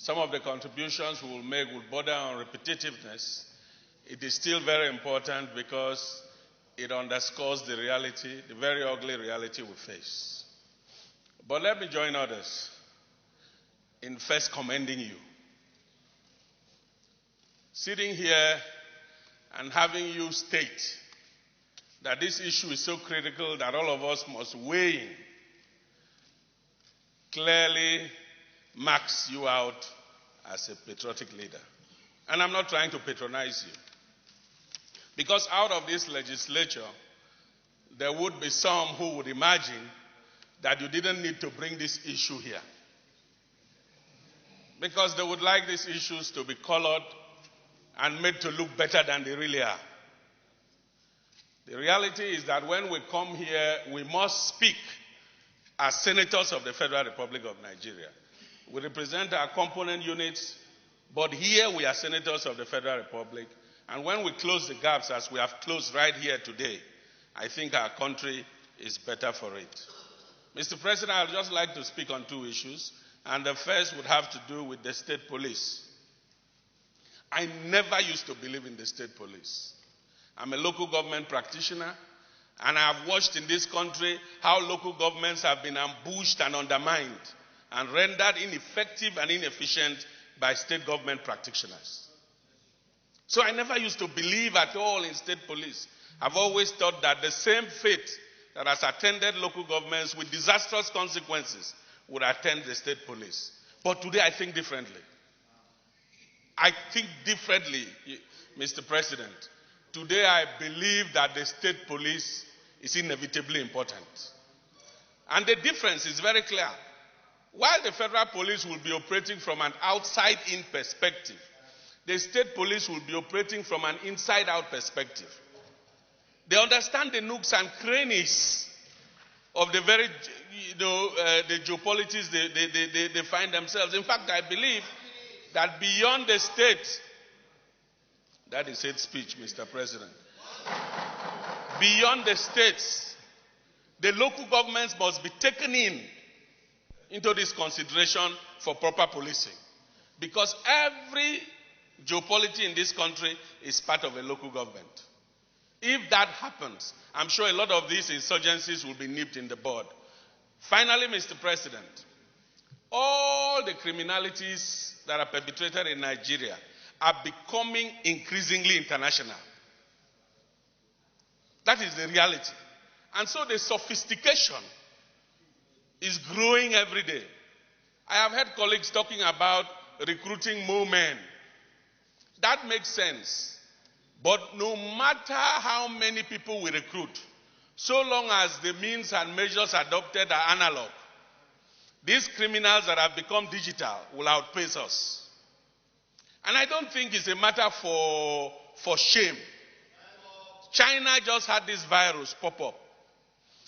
some of the contributions we will make will border on repetitiveness, it is still very important because it underscores the reality, the very ugly reality we face. But let me join others in first commending you. Sitting here and having you state that this issue is so critical that all of us must weigh in clearly marks you out as a patriotic leader. And I'm not trying to patronize you. Because out of this legislature, there would be some who would imagine that you didn't need to bring this issue here. Because they would like these issues to be colored and made to look better than they really are. The reality is that when we come here, we must speak as senators of the Federal Republic of Nigeria. We represent our component units, but here we are senators of the Federal Republic. And when we close the gaps, as we have closed right here today, I think our country is better for it. Mr. President, I would just like to speak on two issues. And the first would have to do with the state police. I never used to believe in the state police. I'm a local government practitioner, and I have watched in this country how local governments have been ambushed and undermined and rendered ineffective and inefficient by state government practitioners. So I never used to believe at all in state police. I've always thought that the same fate that has attended local governments with disastrous consequences would attend the state police. But today I think differently. I think differently, Mr. President. Today I believe that the state police is inevitably important. And the difference is very clear. While the federal police will be operating from an outside-in perspective, the state police will be operating from an inside-out perspective. They understand the nooks and crannies of the very, the geopolitics they find themselves. In fact, I believe that beyond the state, that is hate speech, Mr. President. Beyond the states, the local governments must be taken into this consideration for proper policing. Because every geopolity in this country is part of a local government. If that happens, I'm sure a lot of these insurgencies will be nipped in the bud. Finally, Mr. President, all the criminalities that are perpetrated in Nigeria are becoming increasingly international. That is the reality. And so the sophistication is growing every day. I have heard colleagues talking about recruiting more men. That makes sense. But no matter how many people we recruit, so long as the means and measures adopted are analog, these criminals that have become digital will outpace us. And I don't think it's a matter for shame. China just had this virus pop up.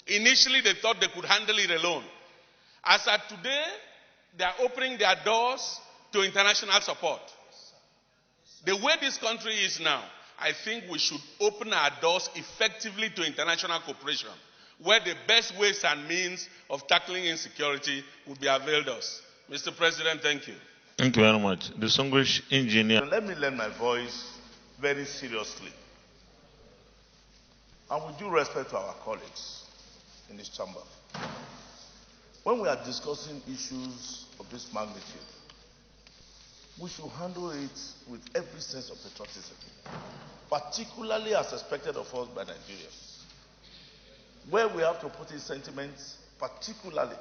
Initially, they thought they could handle it alone. As of today, they are opening their doors to international support. The way this country is now, I think we should open our doors effectively to international cooperation, where the best ways and means of tackling insecurity would be availed us. Mr. President, thank you. Thank you very much. Distinguished engineer. Let me lend my voice very seriously. And with due respect to our colleagues in this chamber. When we are discussing issues of this magnitude, we should handle it with every sense of patriotism, particularly as expected of us by Nigerians. Where we have to put in sentiments, particularly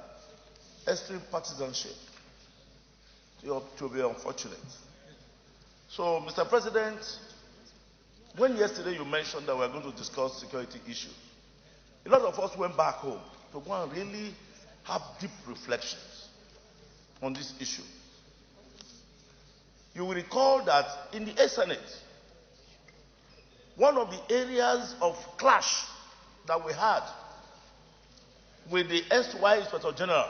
extreme partisanship, to be unfortunate. So, Mr. President, when yesterday you mentioned that we are going to discuss security issues, a lot of us went back home to go and really have deep reflections on this issue. You will recall that in the Senate, one of the areas of clash that we had with the SY Inspector General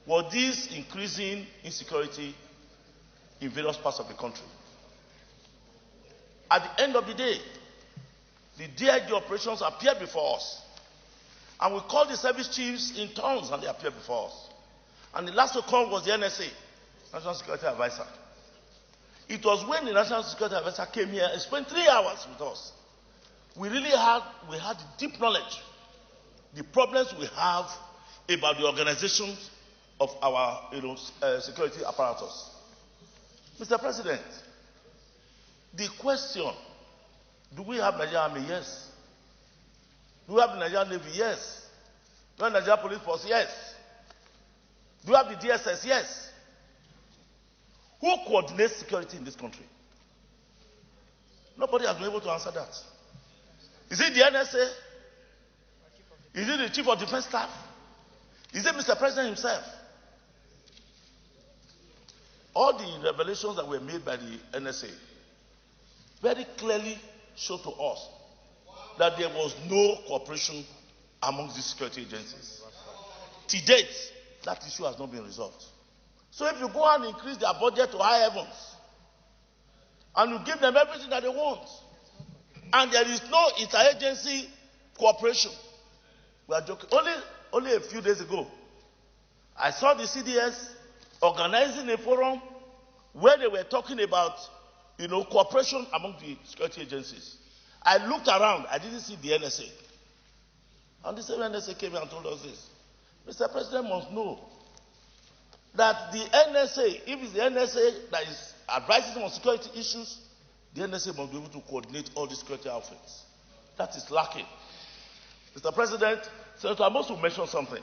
was this increasing insecurity in various parts of the country. At the end of the day, the DIG operations appeared before us. And we called the service chiefs in turns and they appeared before us. And the last to come was the NSA. National Security Advisor. It was when the National Security Advisor came here and spent 3 hours with us. We had deep knowledge, the problems we have about the organization of our security apparatus. Mr. President, the question, do we have Nigerian Army? Yes. Do we have the Nigerian Navy? Yes. Do we have the Nigerian Police Force? Yes. Do we have the DSS? Yes. Who coordinates security in this country? Nobody has been able to answer that. Is it the NSA? Is it the Chief of Defense Staff? Is it Mr. President himself? All the revelations that were made by the NSA very clearly show to us that there was no cooperation among the security agencies. To date, that issue has not been resolved. So if you go and increase their budget to high heavens, and you give them everything that they want, and there is no interagency cooperation, we are joking. Only a few days ago, I saw the CDS organizing a forum where they were talking about, cooperation among the security agencies. I looked around, I didn't see the NSA. And the same NSA came and told us this. Mr. President must know that the NSA, if it's the NSA that is advising on security issues, the NSA must be able to coordinate all the security outfits. That is lacking. Mr. President, Senator Amos will mention something.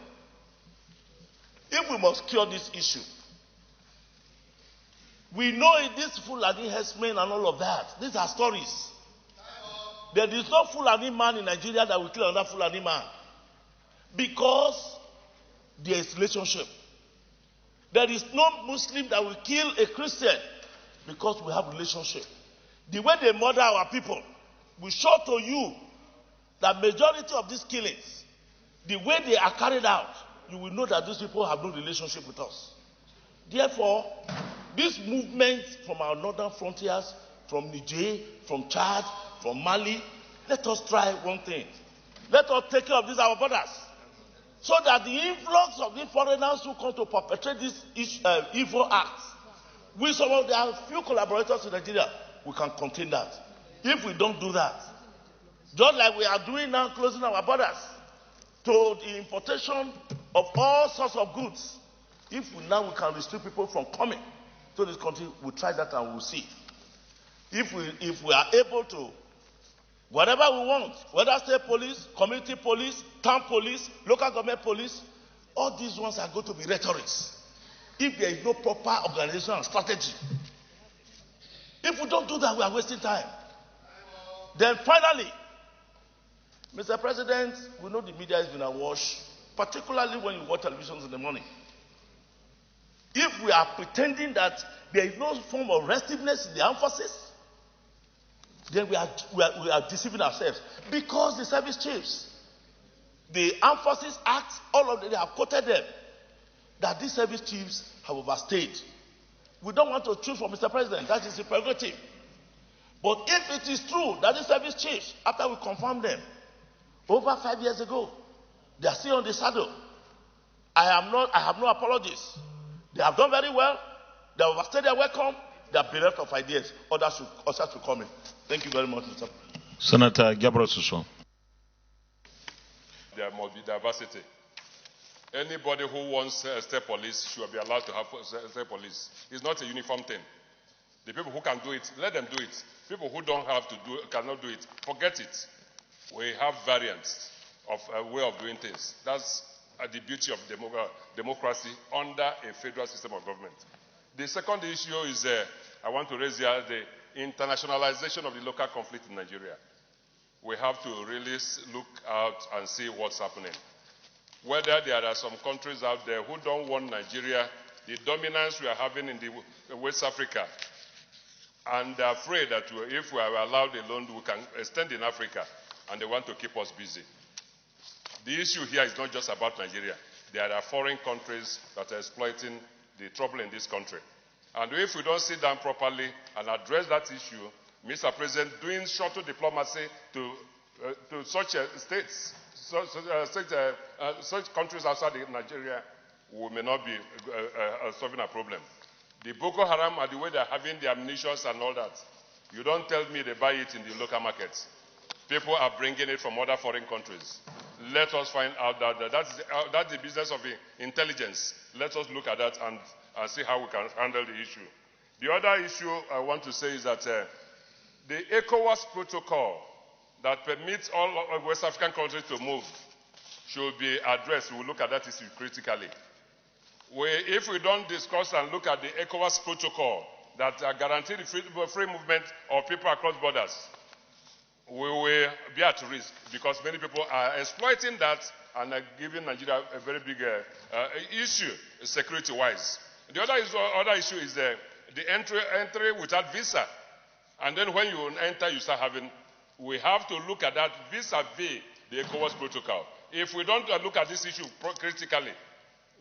If we must cure this issue, we know it is Fulani herdsmen and all of that. These are stories. There is no Fulani man in Nigeria that will kill another Fulani man because there is relationship. There is no Muslim that will kill a Christian because we have relationship. The way they murder our people will show to you that majority of these killings, the way they are carried out, you will know that these people have no relationship with us. Therefore, this movement from our northern frontiers, from Niger, from Chad, from Mali, let us try one thing. Let us take care of these our borders, so that the influx of the foreigners who come to perpetrate these evil acts, with some of their few collaborators in Nigeria, we can contain that. If we don't do that, just like we are doing now, closing our borders to the importation of all sorts of goods, if we can restrict people from coming to this country, we'll try that and we'll see. If we are able to, whatever we want, whether state police, community police, town police, local government police, all these ones are going to be rhetorics. If there is no proper organization and strategy, if we don't do that, we are wasting time. Then finally, Mr. President, we know the media has been awash, particularly when you watch televisions in the morning. If we are pretending that there is no form of restiveness in the armed forces, then we are deceiving ourselves. Because the service chiefs, the Armed Forces Act, all of them, they have quoted them, that these service chiefs have overstayed. We don't want to choose for Mr. President. That is the prerogative. But if it is true that these service chiefs, after we confirm them, over 5 years ago, they are still on the saddle, I have no apologies. They have done very well. They have overstayed their welcome. They are bereft of ideas. Others should come in. Thank you very much, Mr. Senator Gabriel Suso. There must be diversity. Anybody who wants state police should be allowed to have state police. It's not a uniform thing. The people who can do it, let them do it. People who don't have to do, cannot do it, forget it. We have variants of a way of doing things. That's the beauty of democracy under a federal system of government. The second issue is, I want to raise here, the internationalization of the local conflict in Nigeria. We have to really look out and see what's happening. Whether there are some countries out there who don't want Nigeria, the dominance we are having in the West Africa, and they're afraid that if we are allowed alone, we can extend in Africa, and they want to keep us busy. The issue here is not just about Nigeria. There are foreign countries that are exploiting the trouble in this country. And if we don't sit down properly and address that issue, Mr. President, doing shuttle diplomacy to such states, such countries outside Nigeria, we may not be solving a problem. The Boko Haram are the way they're having the ammunition and all that. You don't tell me they buy it in the local markets. People are bringing it from other foreign countries. Let us find out that that's the business of intelligence. Let us look at that and see how we can handle the issue. The other issue I want to say is that the ECOWAS protocol that permits all West African countries to move should be addressed. We'll look at that issue critically. If we don't discuss and look at the ECOWAS protocol that guarantees the free movement of people across borders, we will be at risk because many people are exploiting that and are giving Nigeria a very big issue security-wise. The other issue is the entry without visa. And then when you enter, you start having, we have to look at that vis-a-vis the ECOWAS protocol. If we don't look at this issue critically,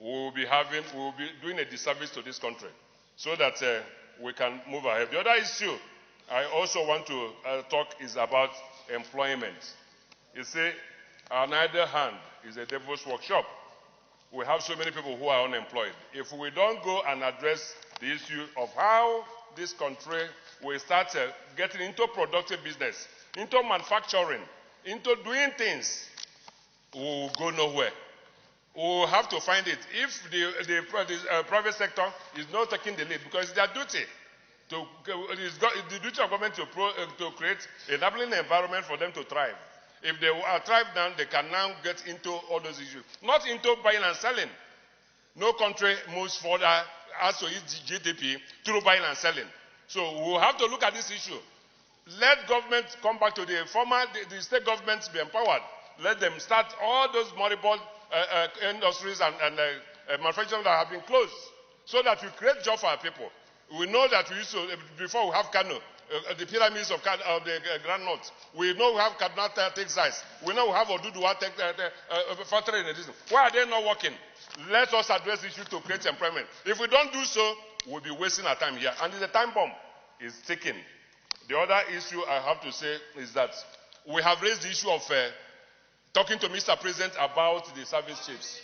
we will be doing a disservice to this country so that we can move ahead. The other issue I also want to talk is about employment. You see, on either hand is a devil's workshop. We have so many people who are unemployed. If we don't go and address the issue of how this country will start getting into productive business, into manufacturing, into doing things, we will go nowhere. We will have to find it. If the private sector is not taking the lead, because it's their duty, the duty of government to create an enabling environment for them to thrive. If they are thrive down, they can now get into all those issues. Not into buying and selling. No country moves further as to its GDP through buying and selling. So we will have to look at this issue. Let government come back to the state governments be empowered. Let them start all those moribund industries and manufacturing that have been closed so that we create jobs for our people. We know that we used to, before we have Kano, the pyramids of the Grand North. We know we have Kaduna Textiles. We know we have Oduduwa factory in the distance. Why are they not working? Let us address the issue to create employment. If we don't do so, we'll be wasting our time here. And the time bomb is ticking. The other issue I have to say is that we have raised the issue of talking to Mr. President about the service chiefs.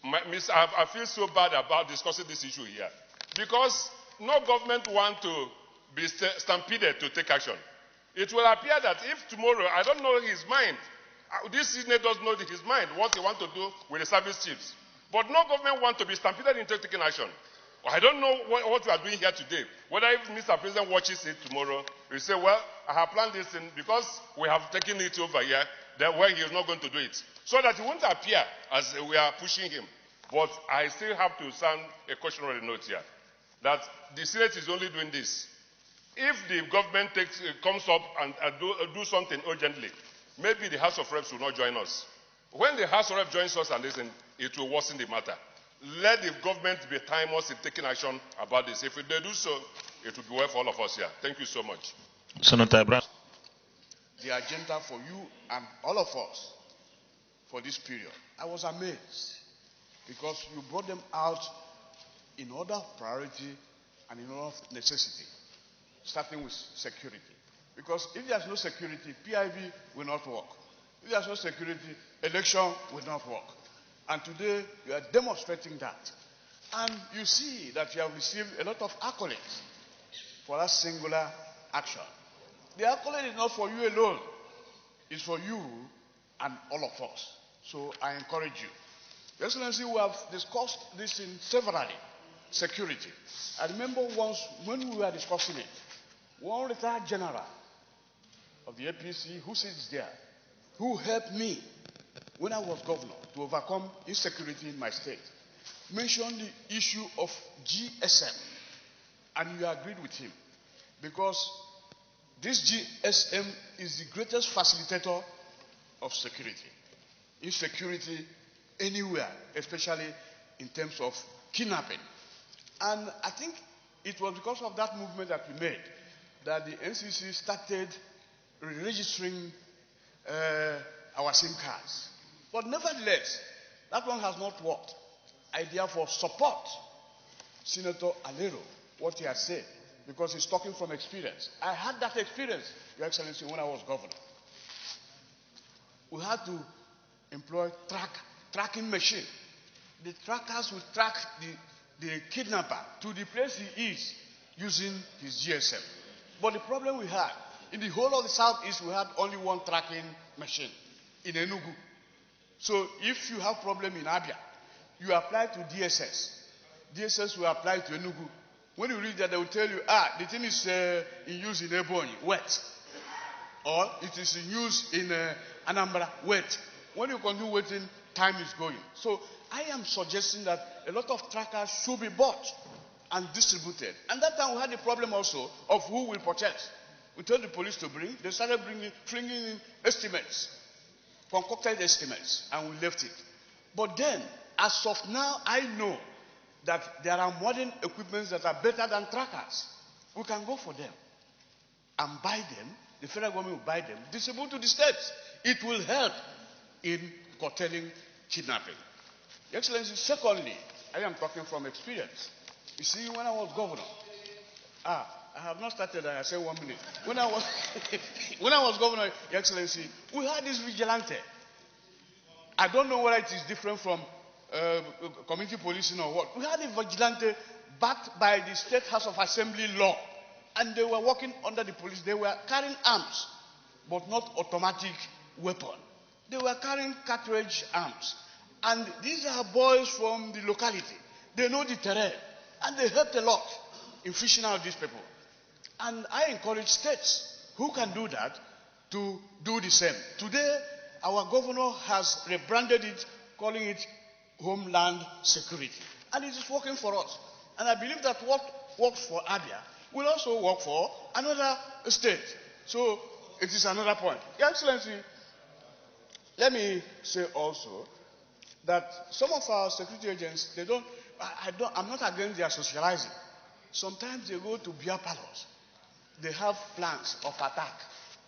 I feel so bad about discussing this issue here. Because no government wants to be stampeded to take action. It will appear that if tomorrow, I don't know his mind, this senator doesn't know his mind, what he wants to do with the service chiefs. But no government wants to be stampeded into taking action. I don't know what we are doing here today. Whether if Mr. President watches it tomorrow, he will say, well, I have planned this thing because we have taken it over here, then where he is not going to do it. So that it won't appear as we are pushing him. But I still have to sound a cautionary note here. That the Senate is only doing this. If the government comes up and do something urgently, maybe the House of Reps will not join us. When the House of Reps joins us and listen, it will worsen the matter. Let the government be timely in taking action about this. If they do so, it will be well for all of us here. Thank you so much. Senator Abraham. The agenda for you and all of us for this period. I was amazed because you brought them out in order of priority and in order of necessity, starting with security. Because if there's no security, PIB will not work. If there's no security, election will not work. And today, you are demonstrating that. And you see that you have received a lot of accolades for that singular action. The accolade is not for you alone. It's for you and all of us. So I encourage you. Your Excellency, we have discussed this in severally. Security. I remember once when we were discussing it, one retired general of the APC who sits there, who helped me when I was governor to overcome insecurity in my state, mentioned the issue of GSM. And you agreed with him. Because this GSM is the greatest facilitator of security. Insecurity anywhere, especially in terms of kidnapping. And I think it was because of that movement that we made that the NCC started registering our SIM cards. But nevertheless, that one has not worked. I therefore support Senator Alero, what he has said, because he's talking from experience. I had that experience, Your Excellency, when I was governor. We had to employ tracking machine. The trackers will track the kidnapper to the place he is using his GSM. But the problem we had, in the whole of the southeast, we had only one tracking machine in Enugu. So if you have problem in Abia, you apply to DSS. DSS will apply to Enugu. When you reach there, they will tell you, the thing is in use in Ebonyi, wet. Or it is in use in Anambra, wet. When you continue waiting, time is going. So I am suggesting that a lot of trackers should be bought and distributed. And that time we had the problem also of who will purchase. We told the police to bring. They started bringing in estimates, concocted estimates, and we left it. But then, as of now, I know that there are modern equipments that are better than trackers. We can go for them and buy them. The federal government will buy them, distribute to the states. It will help in curtailing kidnapping. Your Excellency, secondly, I am talking from experience. You see, when I was governor, I have not started, I say 1 minute. When I was governor, Your Excellency, we had this vigilante. I don't know whether it is different from community policing or what. We had a vigilante backed by the State House of Assembly law. And they were working under the police. They were carrying arms, but not automatic weapon. They were carrying cartridge arms. And these are boys from the locality. They know the terrain. And they helped a lot in fishing out these people. And I encourage states who can do that to do the same. Today, our governor has rebranded it, calling it Homeland Security. And it is working for us. And I believe that what works for Abia will also work for another state. So it is another point. Your Excellency, let me say also that some of our security agents, I'm not against their socializing. Sometimes they go to beer parlors. They have plans of attack.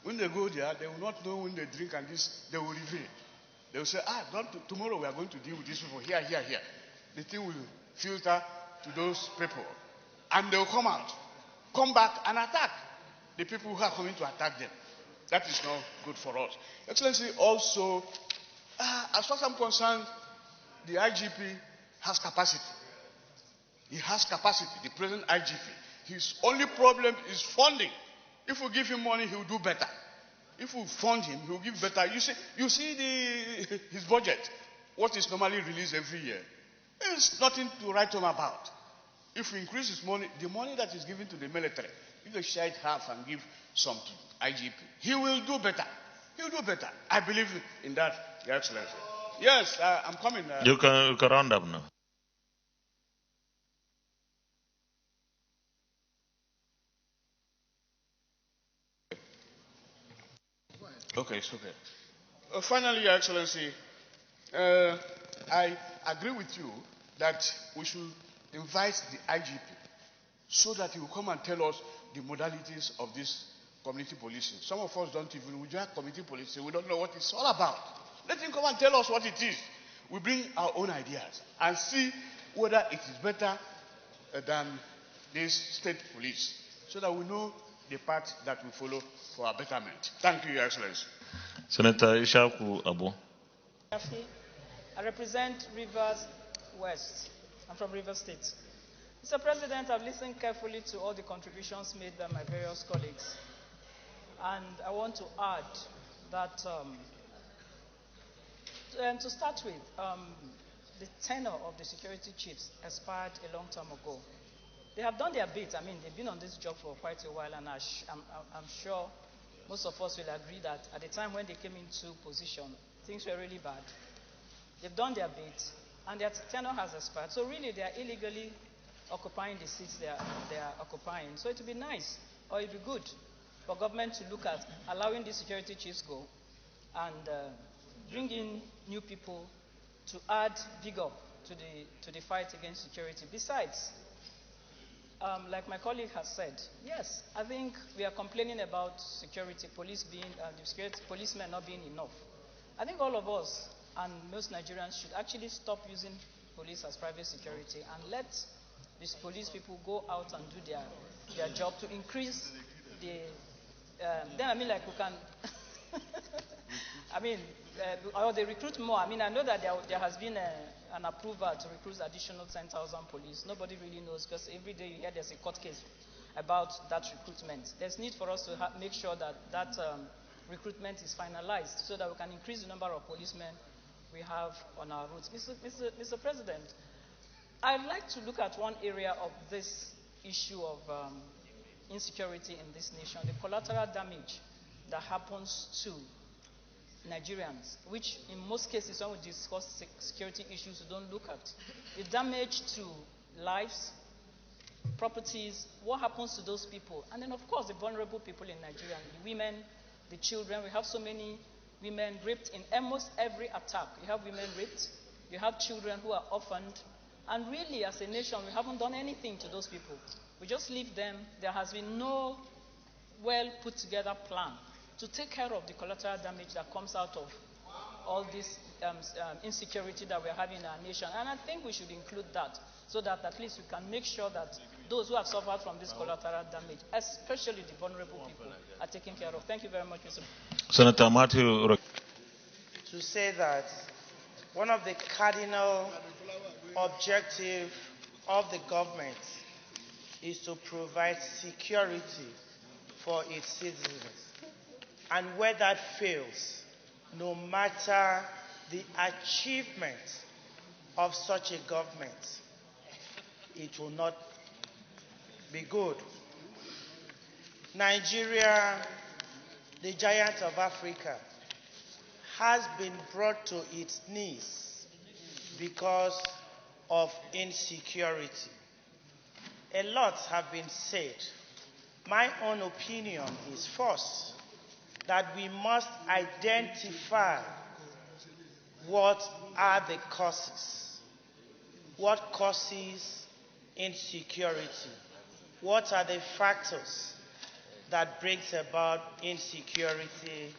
When they go there, they will not know when they drink and this, they will reveal. They will say, tomorrow we are going to deal with these people here. The thing will filter to those people. And they will come back and attack the people who are coming to attack them. That is not good for us. Excellency, also, as far as I'm concerned, the IGP has capacity. He has capacity, the present IGP. His only problem is funding. If we give him money, he will do better. If we fund him, he will give better. You see his budget, what is normally released every year. There's nothing to write home about. If we increase his money, the money that is given to the military, if they share it half and give some to IGP, he will do better. He will do better. I believe in that, Your Excellency. Yes, I'm coming. You can round up now. Okay, it's okay. Finally, Your Excellency, I agree with you that we should invite the IGP so that he will come and tell us the modalities of this community policing. Some of us don't even, we join community policing, we don't know what it's all about. Let him come and tell us what it is. We bring our own ideas and see whether it is better than this state police, so that we know the path that we follow for our betterment. Thank you, Your Excellency. Senator Ishaku Abo. I represent Rivers West. I'm from Rivers State. Mr. President, I've listened carefully to all the contributions made by my various colleagues. And I want to add that, to start with, the tenure of the security chiefs expired a long time ago. They have done their bit. I mean, they've been on this job for quite a while, and I'm sure most of us will agree that at the time when they came into position, things were really bad. They've done their bit, and their tenure has expired. So really, they are illegally occupying the seats they are occupying. So it would be nice, or it would be good, for government to look at allowing the security chiefs go and bring in new people to add vigor to the fight against security. Besides, like my colleague has said, yes, I think we are complaining about security, policemen not being enough. I think all of us and most Nigerians should actually stop using police as private security and let these police people go out and do their job to increase the. Then I mean, like we can. I mean, or they recruit more. I mean, I know that there has been an approval to recruit additional 10,000 police. Nobody really knows, because every day you hear there's a court case about that recruitment. There's need for us to make sure that that recruitment is finalized so that we can increase the number of policemen we have on our routes. Mr. President, I'd like to look at one area of this issue of insecurity in this nation, the collateral damage that happens to Nigerians, which in most cases when we discuss security issues we don't look at. The damage to lives, properties, what happens to those people, and then of course the vulnerable people in Nigeria, the women, the children. We have so many women raped in almost every attack. You have women raped, you have children who are orphaned, and really as a nation we haven't done anything to those people. We just leave them. There has been no well put together plan to take care of the collateral damage that comes out of all this insecurity that we're having in our nation. And I think we should include that so that at least we can make sure that those who have suffered from this collateral damage, especially the vulnerable people, are taken care of. Thank you very much, Mr. Senator Matthew. To say that one of the cardinal objectives of the government is to provide security for its citizens. And where that fails, no matter the achievement of such a government, it will not be good. Nigeria, the giant of Africa, has been brought to its knees because of insecurity. A lot have been said. My own opinion is first that we must identify what are the causes. What causes insecurity? What are the factors that brings about insecurity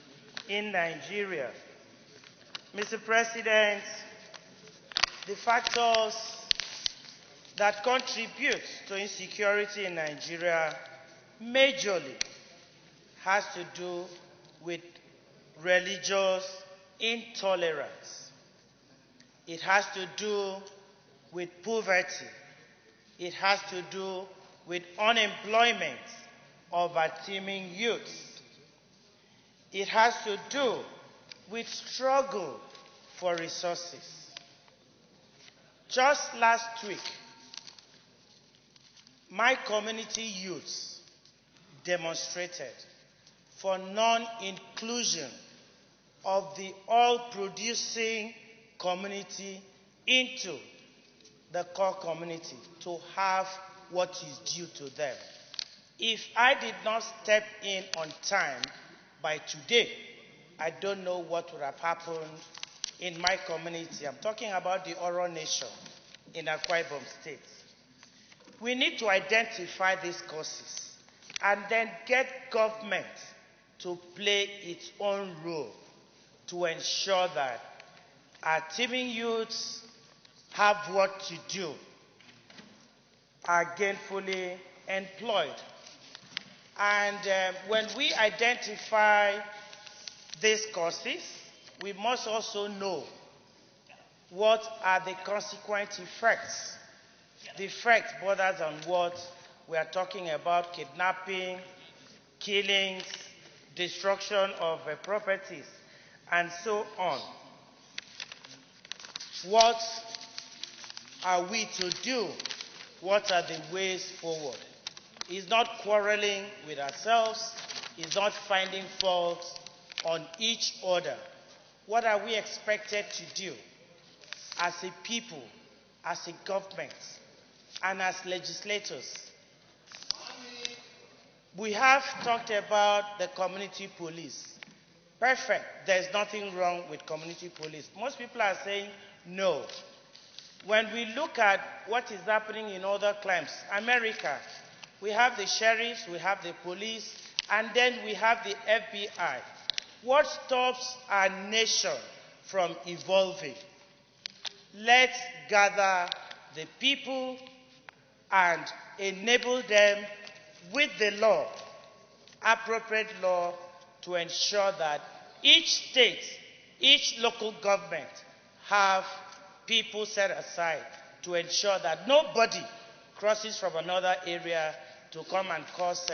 in Nigeria? Mr. President, the factors that contribute to insecurity in Nigeria majorly has to do with religious intolerance. It has to do with poverty. It has to do with unemployment of our teeming youth. It has to do with struggle for resources. Just last week, my community youths demonstrated for non-inclusion of the oil-producing community into the core community to have what is due to them. If I did not step in on time by today, I don't know what would have happened in my community. I'm talking about the Oro Nation in Akwa Ibom State. We need to identify these causes and then get government to play its own role to ensure that our teeming youths have what to do, are gainfully employed. And when we identify these causes, we must also know what are the consequent effects. The effect borders on what we are talking about: kidnapping, killings, destruction of properties, and so on. What are we to do? What are the ways forward? It's not quarreling with ourselves. It's not finding faults on each other. What are we expected to do as a people, as a government, and as legislators? We have talked about the community police. Perfect. There's nothing wrong with community police. Most people are saying no. When we look at what is happening in other climes, America, we have the sheriffs, we have the police, and then we have the FBI. What stops our nation from evolving? Let's gather the people and enable them with the law, appropriate law, to ensure that each state, each local government have people set aside to ensure that nobody crosses from another area to come and cause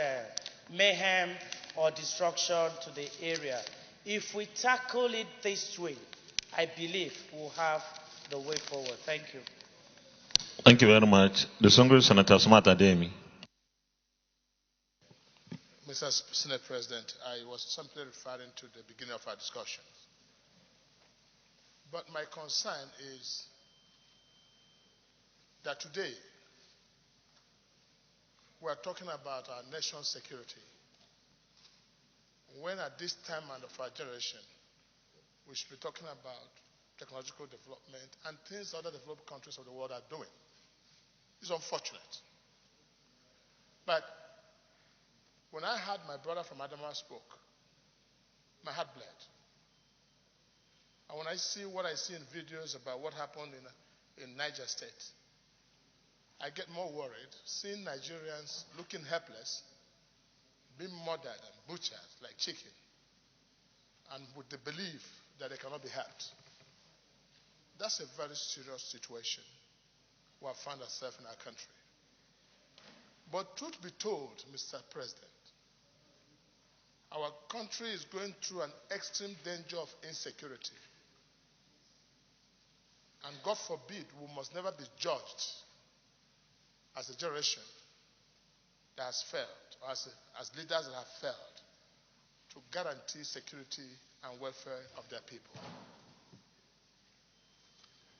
mayhem or destruction to the area. If we tackle it this way, I believe we'll have the way forward. Thank you. Thank you very much. The Distinguished Senator Smart Ademi. Mr. Senate President, I was simply referring to the beginning of our discussion. But my concern is that today we are talking about our nation's security, when at this time of our generation we should be talking about technological development and things other developed countries of the world are doing. It's unfortunate. But when I heard my brother from Adamawa spoke, my heart bled. And when I see what I see in videos about what happened in Niger State, I get more worried seeing Nigerians looking helpless, being murdered and butchered like chicken, and with the belief that they cannot be helped. That's a very serious situation we have found ourselves in our country. But truth be told, Mr. President, our country is going through an extreme danger of insecurity. And God forbid, we must never be judged as a generation that has failed, or as leaders that have failed to guarantee security and welfare of their people.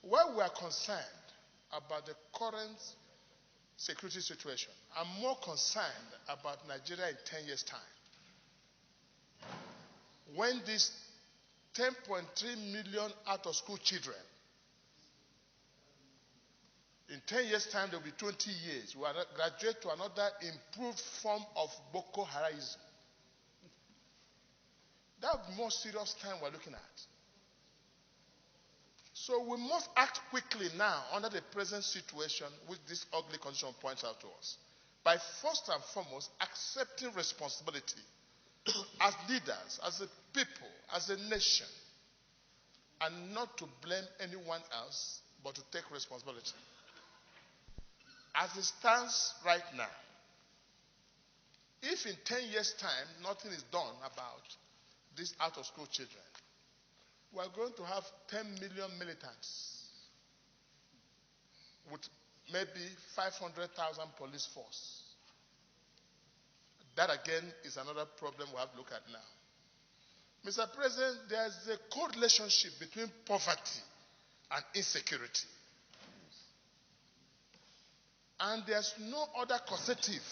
While we are concerned about the current security situation, I'm more concerned about Nigeria in 10 years' time. When these 10.3 million out-of-school children, in 10 years' time, there will be 20 years, we will graduate to another improved form of Boko Haram. That would be more serious time we're looking at. So we must act quickly now under the present situation which this ugly condition points out to us, by first and foremost accepting responsibility as leaders, as a people, as a nation, and not to blame anyone else, but to take responsibility. As it stands right now, if in 10 years' time nothing is done about these out-of-school children, we are going to have 10 million militants with maybe 500,000 police force. That again is another problem we have to look at now. Mr. President, there is a correlationship between poverty and insecurity. And there's no other causative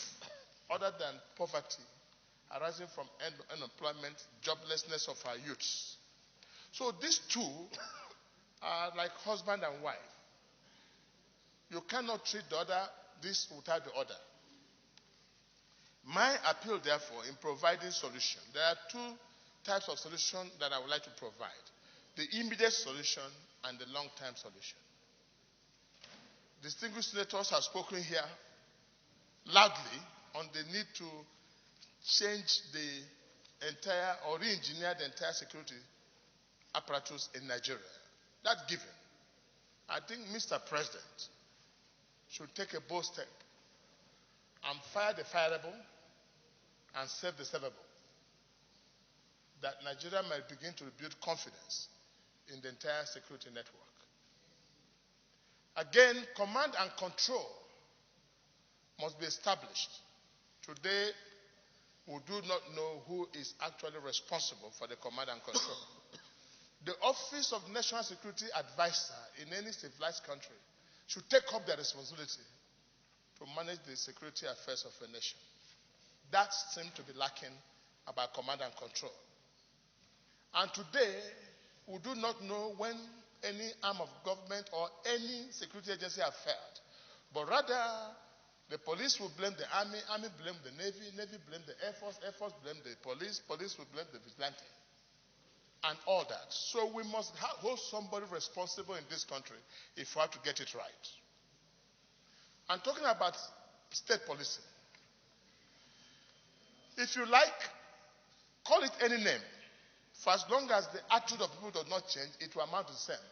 other than poverty arising from unemployment, joblessness of our youths. So these two are like husband and wife. You cannot treat the other this without the other. My appeal, therefore, in providing solution, there are two types of solution that I would like to provide: the immediate solution and the long-term solution. Distinguished senators have spoken here loudly on the need to change the entire or re-engineer the entire security apparatus in Nigeria. That's given. I think Mr. President should take a bold step and fire the fireable and save the savable, that Nigeria might begin to rebuild confidence in the entire security network. Again, command and control must be established. Today, we do not know who is actually responsible for the command and control. The Office of National Security Advisor in any civilized country should take up their responsibility to manage the security affairs of a nation. That seems to be lacking about command and control. And today, we do not know when any arm of government or any security agency have failed. But rather, the police will blame the army blame the navy blame the air force blame the police will blame the vigilante, and all that. So we must hold somebody responsible in this country if we have to get it right. I'm talking about state policy. If you like, call it any name. For as long as the attitude of people does not change, it will amount to the same.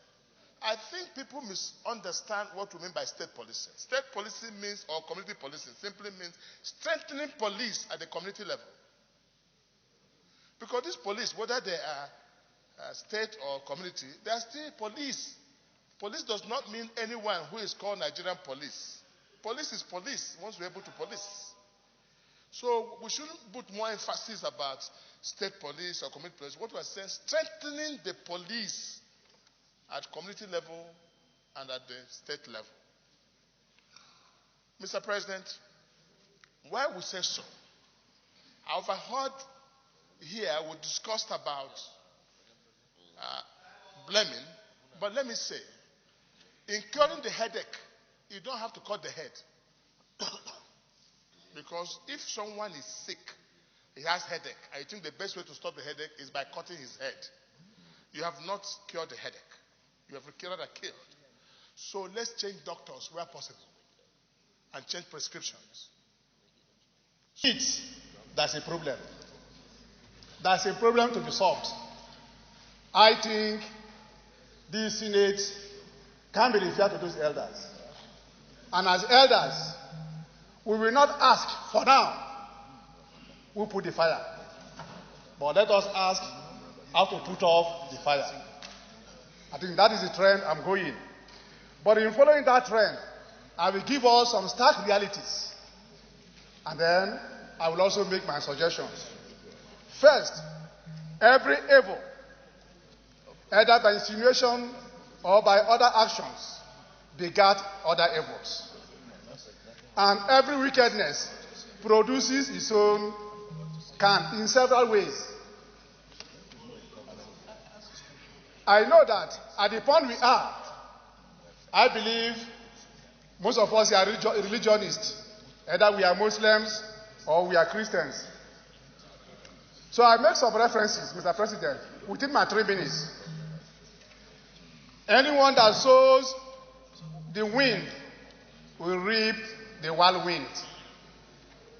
I think people misunderstand what we mean by state policing. State policing means, or community policing, simply means strengthening police at the community level. Because these police, whether they are state or community, they are still police. Police does not mean anyone who is called Nigerian police. Police is police, once we're able to police. So we shouldn't put more emphasis about state police or community police. What we're saying, strengthening the police at community level and at the state level. Mr. President, why we say so? I overheard here we discussed about blaming, but let me say, in curing the headache, you don't have to cut the head. Because if someone is sick, he has headache, I think the best way to stop the headache is by cutting his head. You have not cured the headache. You have cured or killed. So let's change doctors where possible and change prescriptions. That's a problem. That's a problem to be solved. I think the Senate can be referred to those elders. And as elders, we will not ask for now who put the fire. But let us ask how to put off the fire. I think that is the trend I'm going. But in following that trend, I will give us some stark realities. And then I will also make my suggestions. First, every evil, either by insinuation or by other actions, begat other evils. And every wickedness produces its own kind in several ways. I know that at the point we are, I believe most of us are religionists. Either we are Muslims or we are Christians. So I make some references, Mr. President, within my 3 minutes. Anyone that sows the wind will reap the whirlwind.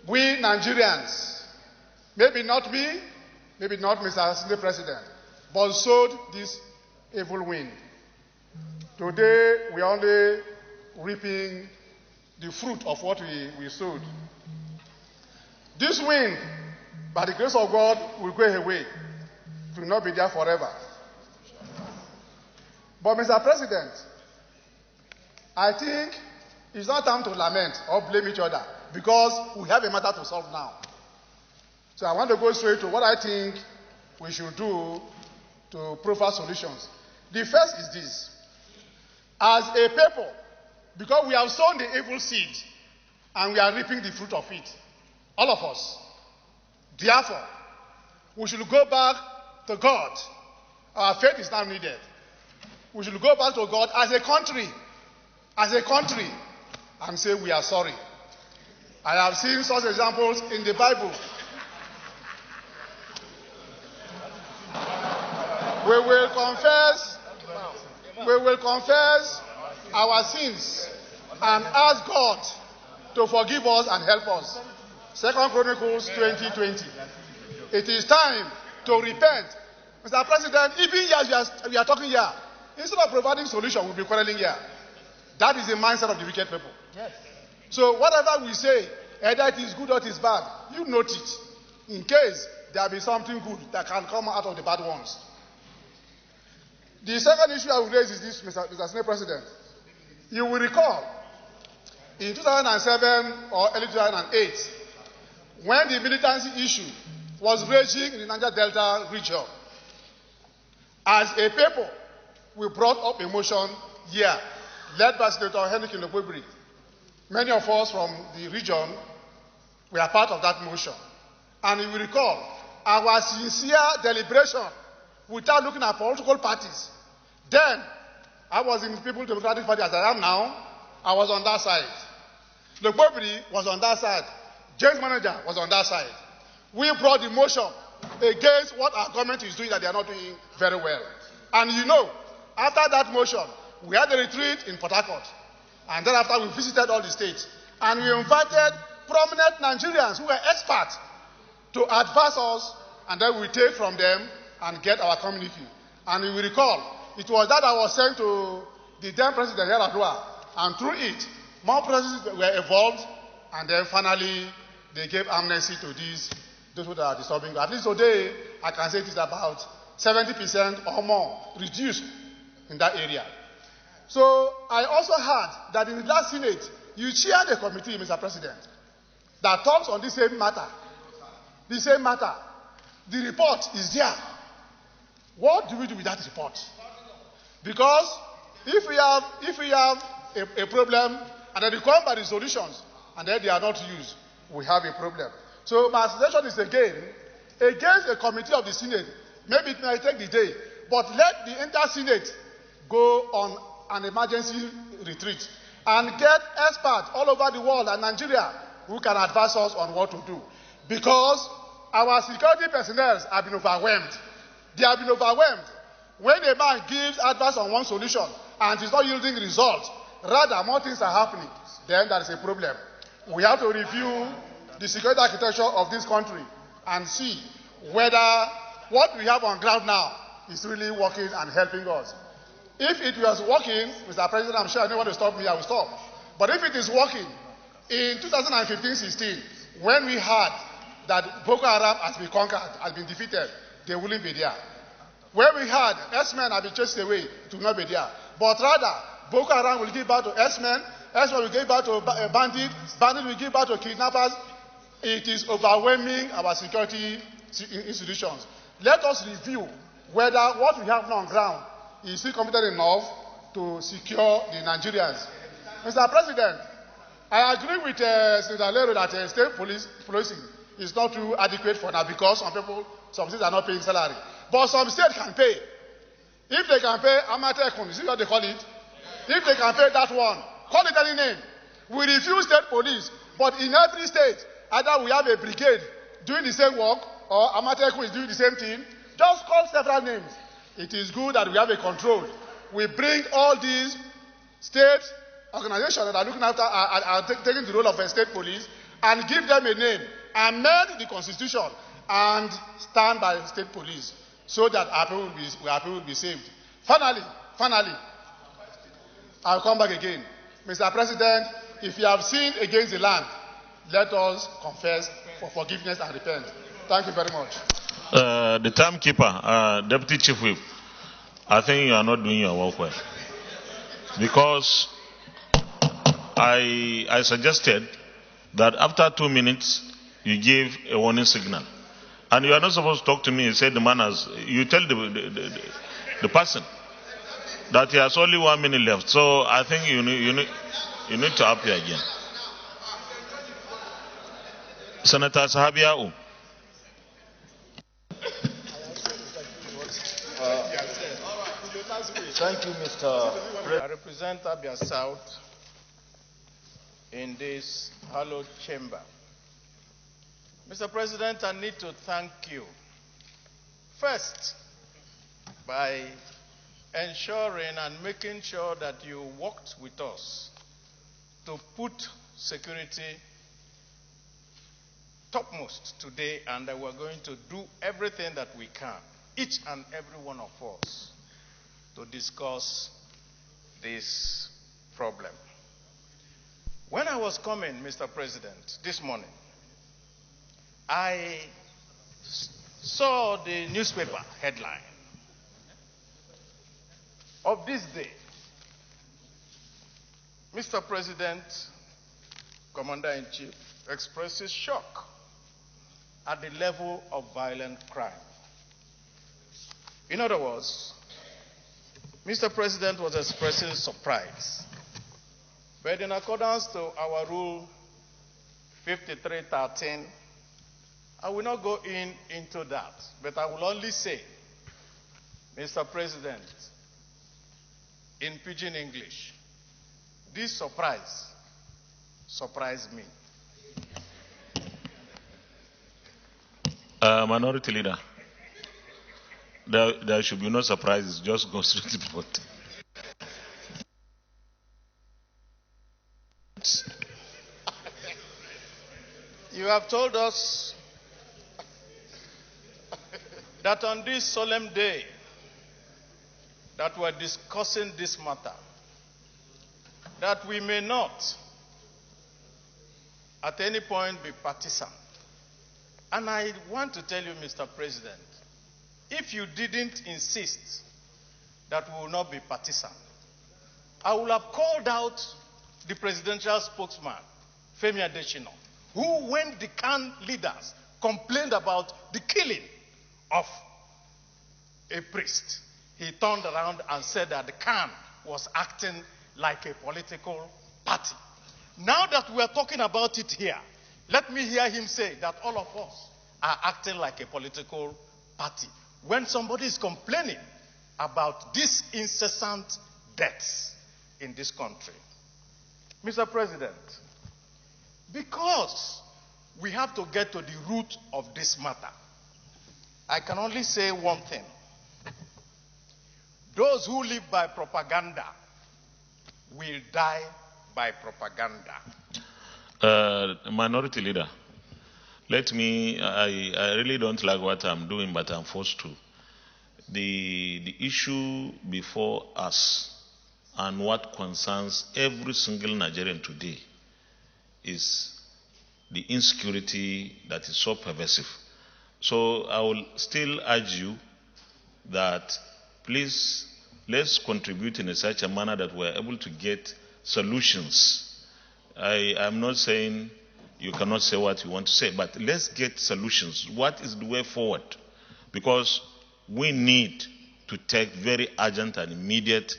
We Nigerians, maybe not me, maybe not Mr. President, but sowed this evil wind. Today, we are only reaping the fruit of what we sowed. This wind, by the grace of God, will go away. It will not be there forever. But, Mr. President, I think it's not time to lament or blame each other because we have a matter to solve now. So I want to go straight to what I think we should do to provide solutions. The first is this. As a people, because we have sown the evil seed and we are reaping the fruit of it, all of us. Therefore, we should go back to God. Our faith is now needed. We should go back to God as a country, and say we are sorry. I have seen such examples in the Bible. We will confess our sins and ask God to forgive us and help us. 2 Chronicles 20:20. It is time to repent. Mr. President, even as we are talking here, instead of providing solution, we'll be quarreling here. That is the mindset of the wicked people. Yes. So whatever we say, either it is good or it is bad, you note it. In case there be something good that can come out of the bad ones. The second issue I will raise is this, Mr. Senate President. You will recall, in 2007 or early 2008, when the militancy issue was raging in the Niger Delta region, as a people, we brought up a motion here, led by Senator Henry Kinobobri. Many of us from the region were part of that motion. And you will recall, our sincere deliberation without looking at political parties. Then, I was in the People's Democratic Party as I am now. I was on that side. Kinobobri was on that side. James Manager was on that side. We brought the motion against what our government is doing that they are not doing very well. And you know, after that motion, we had a retreat in Port Harcourt. And then after we visited all the states. And we invited prominent Nigerians who were experts to advise us, and then we take from them and get our community. And you will recall, it was that I was sent to the then President Yar'Adua, and through it, more presidents were involved, and then finally they gave amnesty to those who are disturbing. At least today, I can say it is about 70% or more reduced in that area. So I also heard that in the last Senate, you chaired a committee, Mr. President, that talks on the same matter. The same matter. The report is there. What do we do with that report? Because if we have a problem and then they come by the solutions and then they are not used, we have a problem. So my suggestion is again against a committee of the Senate. Maybe it may take the day, but let the entire Senate go on an emergency retreat and get experts all over the world and Nigeria who can advise us on what to do. Because our security personnel have been overwhelmed. They have been overwhelmed. When a man gives advice on one solution and it's not yielding results, rather more things are happening, then there is a problem. We have to review the security architecture of this country and see whether what we have on ground now is really working and helping us. If it was working, Mr. President, I'm sure anyone will stop me, I will stop. But if it is working, in 2015-16, when we heard that Boko Haram has been conquered, has been defeated, they wouldn't be there. When we heard S-men have been chased away, it will not be there. But rather, Boko Haram will give back to S-men, S-men will give back to bandits, bandits will give back to kidnappers. It is overwhelming our security institutions. Let us review whether what we have now on ground is still competent enough to secure the Nigerians. Mr. President, I agree with Senator Lero that state policing is not too adequate for now because some states are not paying salary. But some states can pay. If they can pay Amatekun, is it what they call it? If they can pay that one, call it any name. We refuse state police, but in every state, either we have a brigade doing the same work or Amatekun is doing the same thing. Just call several names. It is good that we have a control. We bring all these state organizations that are looking after, are taking the role of a state police and give them a name, amend the constitution and stand by state police so that our people will be saved. Finally, I'll come back again. Mr. President, if you have sinned against the land, let us confess for forgiveness and repent. Thank you very much. The timekeeper, Deputy Chief Whip, I think you are not doing your work well. Because I suggested that after 2 minutes, you give a warning signal. And you are not supposed to talk to me and say the man has, you tell the person that he has only 1 minute left. So I think you need to appear again. Senator Sahabiau. Thank you, Mr. President. I represent Abia South in this hallowed chamber. Mr. President, I need to thank you first by ensuring and making sure that you worked with us to put security topmost today, and that we're going to do everything that we can, each and every one of us, to discuss this problem. When I was coming, Mr. President, this morning, I saw the newspaper headline of this day. Mr. President, Commander-in-Chief, expresses shock at the level of violent crime. In other words, Mr. President was expressing surprise. But in accordance to our rule 5313, I will not go into that, but I will only say, Mr. President, in pidgin English, this surprised me. Minority Leader, there should be no surprises, just go straight to the point. You have told us that on this solemn day that we're discussing this matter, that we may not at any point be partisan. And I want to tell you, Mr. President, if you didn't insist that we will not be partisan, I would have called out the presidential spokesman, Femi Adesina, who, when the CAN leaders complained about the killing of a priest, he turned around and said that the CAN was acting like a political party. Now that we are talking about it here, let me hear him say that all of us are acting like a political party when somebody is complaining about these incessant deaths in this country. Mr. President, because we have to get to the root of this matter, I can only say one thing. Those who live by propaganda will die by propaganda. Minority Leader, I really don't like what I'm doing, but I'm forced to. The issue before us and what concerns every single Nigerian today is the insecurity that is so pervasive. So I will still urge you that please, let's contribute in such a manner that we're able to get solutions. I am not saying you cannot say what you want to say, but let's get solutions. What is the way forward? Because we need to take very urgent and immediate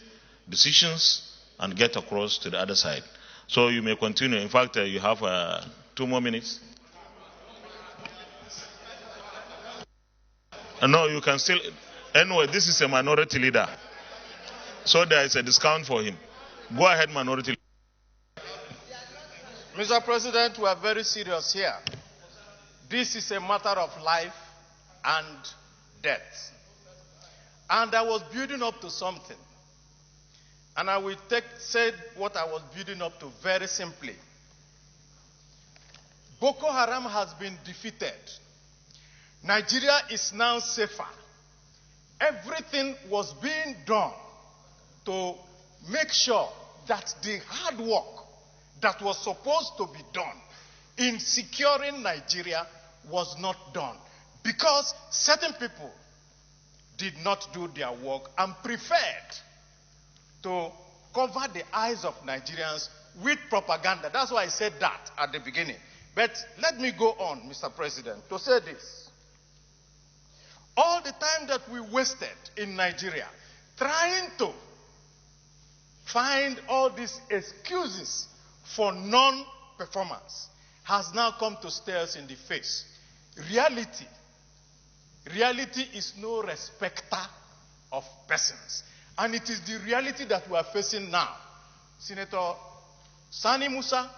decisions and get across to the other side. So you may continue. In fact, you have 2 more minutes. No, you can still. Anyway, this is a minority leader. So there is a discount for him. Go ahead, minority leader. Mr. President, we are very serious here. This is a matter of life and death. And I was building up to something. And I will say what I was building up to very simply. Boko Haram has been defeated. Nigeria is now safer. Everything was being done to make sure that the hard work that was supposed to be done in securing Nigeria was not done because certain people did not do their work and preferred to cover the eyes of Nigerians with propaganda. That's why I said that at the beginning. But let me go on, Mr. President, to say this. All the time that we wasted in Nigeria trying to find all these excuses for non-performance has now come to stare us in the face. Reality is no respecter of persons. And it is the reality that we are facing now. Senator Sani Musa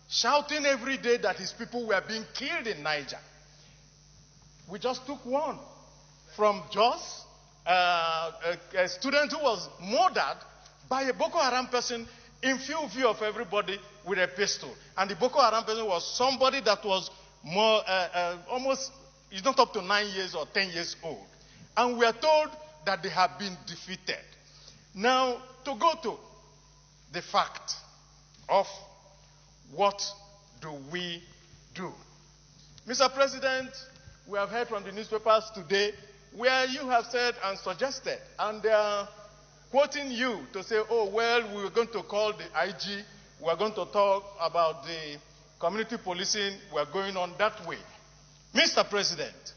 shouting every day that his people were being killed in Niger. We just took one from Jos, a student who was murdered by a Boko Haram person in full view of everybody with a pistol. And the Boko Haram person was somebody that was more, almost, he's not up to 9 years or 10 years old. And we are told that they have been defeated. Now, to go to the fact of what do we do? Mr. President, we have heard from the newspapers today where you have said and suggested, and they are quoting you to say, oh, well, we were going to call the IG, we are going to talk about the community policing, we are going on that way. Mr. President,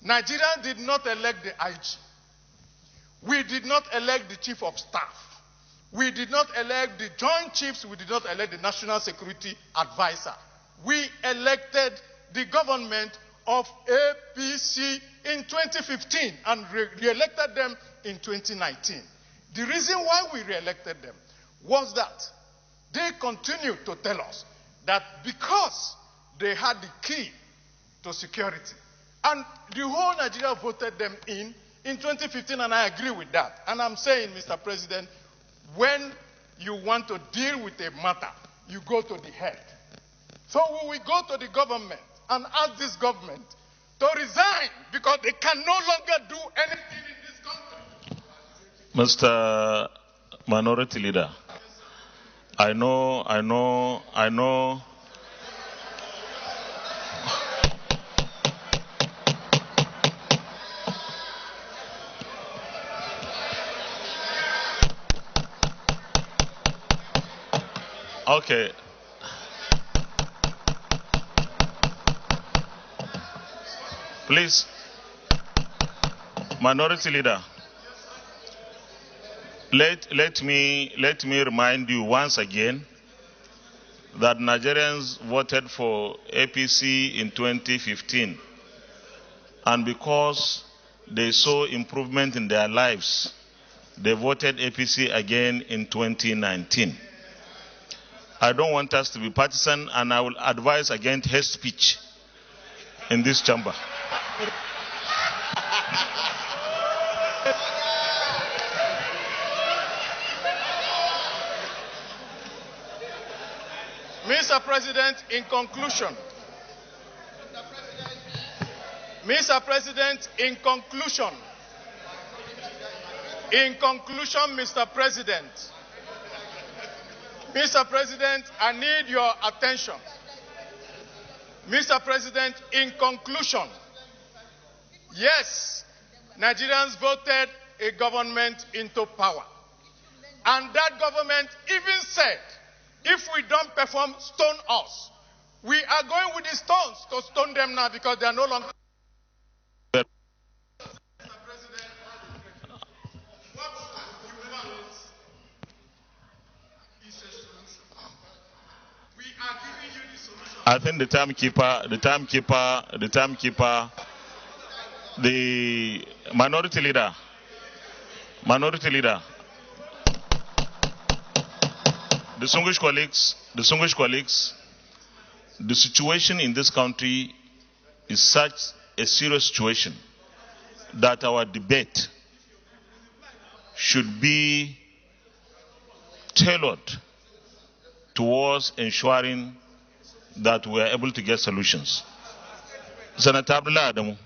Nigeria did not elect the IG. We did not elect the chief of staff. We did not elect the joint chiefs. We did not elect the national security advisor. We elected the government of APC in 2015 and re-elected them in 2019. The reason why we re-elected them was that they continued to tell us that because they had the key to security, and the whole Nigeria voted them in 2015, and I agree with that. And I'm saying, Mr. President, when you want to deal with a matter, you go to the head. So we will go to the government and ask this government to resign because they can no longer do anything in this country. Mr. Minority Leader, I know. Okay. Please, Minority Leader, let me remind you once again that Nigerians voted for APC in 2015, and because they saw improvement in their lives, they voted APC again in 2019. I don't want us to be partisan, and I will advise against hate speech in this chamber. Mr. President, in conclusion, Mr. President, in conclusion, Mr. President, I need your attention. Mr. President, in conclusion, yes, Nigerians voted a government into power. And that government even said, if we don't perform, stone us. We are going with the stones to stone them now because they are no longer. Mr. President, what you want is a solution. We are giving you the solution. I think the Minority Leader, distinguished colleagues, the situation in this country is such a serious situation that our debate should be tailored towards ensuring that we are able to get solutions. Senator Abdullah Adamu.